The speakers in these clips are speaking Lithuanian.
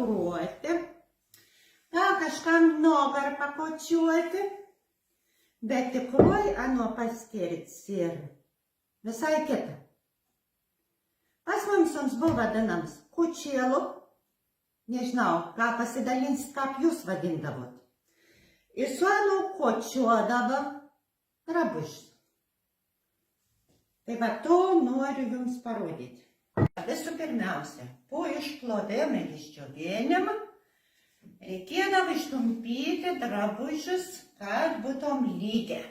pašukuoti, gal kažkam nugarą pakočiuoti, bet tikrai ano paskirtis ir visai kita. Pas mums buvo vadinams kučėlu, nežinau, ką pasidalinsit, kaip jūs vadindavot. Ir su ano kočiuodavo drabužius. Tai va to noriu jums parodyti. Visų pirmiausia, po išplovimo ir išdžiovinimo reikėdavo ištumpyti drabužius, kad būtum lygiai.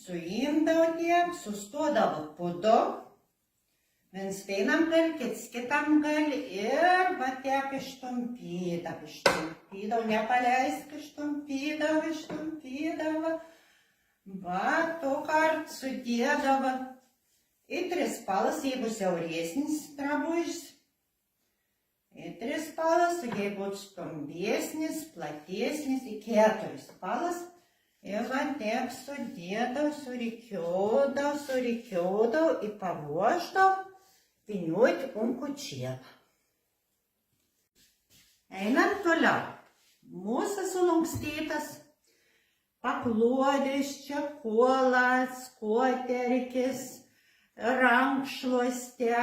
Suimdavo tiek, sustodavo pudu, viens vienam gal, kits kitam gal ir va tiek ištumpydavo, nepaleisk, ištumpydavo. Va, to kart sudėdavo į 3 spalas, jeigu siauresnis drabužis, į 3 spalas, jeigu stambesnis, platesnis, į 4 spalas. Ir va tiek sudėdavo, surikiodavo ir paruošdavo vynioti kučėlą. Einant toliau, mūsų sulankstytas paklodės, čekuolas, koterkis, rankšluostė,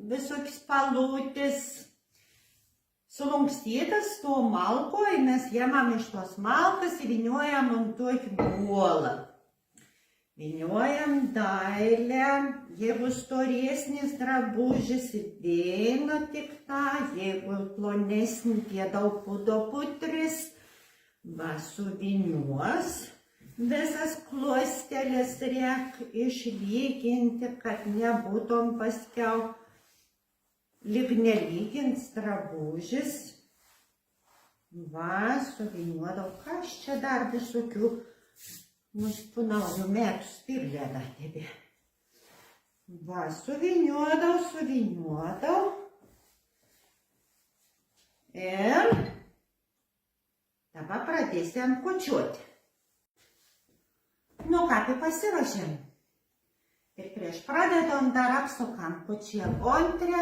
visokios palūtis. Sulankstytas to malko ir mes jėmam iš tos malkas ir vyniojam ant tokį guolą. Vyniojam dailę, jeigu storesnis drabužis įdėna tik tą, jeigu plonesnį dėdau pudo putris. Va, suvyniuos, visas klostelės reik išlyginti, kad nebūtum paskiau lyg nelygins drabužis. Va, suvyniuodau, kas čia dar visokių mūsų naujų metų spirlėda tebe. Va, suvyniuodau. Ir dabar pradėsim kočiuoti. Nu ką, tai pasiruošėm. Ir prieš pradedant dar apsukam kočėlą antrę,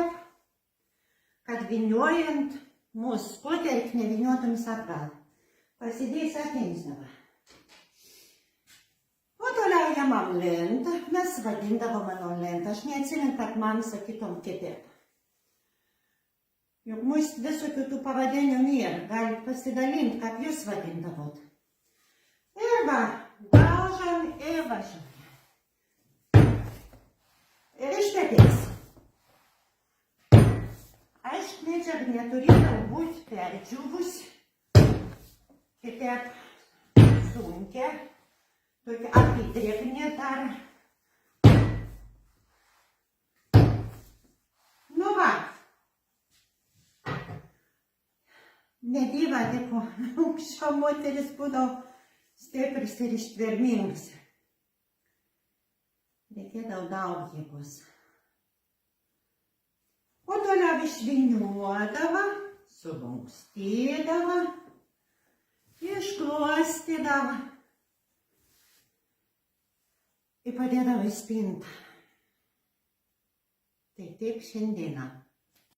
kad vyniojant mūsų koterkį nevyniotumis atgal. Pasidėjus akmenis dabar. O toliau jėmam lentą. Mes vadindavom mano lentą. Aš neatsimenu, kad man sakytom kitaip. Juk mūsų visokių tų pavadinimų yra, galit pasidalinti, kaip jūs vadindavot. Ir va, daužam ir važiuojam. Ir išpėtės. Aišku, medžiaga neturėtų būti perdžiūvusi, kitaip sunkia, tokia apidrėknė dar. Nu va. Nediva, tipo, anksčiau moteris būdavo stipris ir ištvermingas. Reikėdavo daug jėgos. O toliau išvyniuodavo, sulankstydavo, išklostydavo ir padėdavo į spintą. Tai taip šiandieną.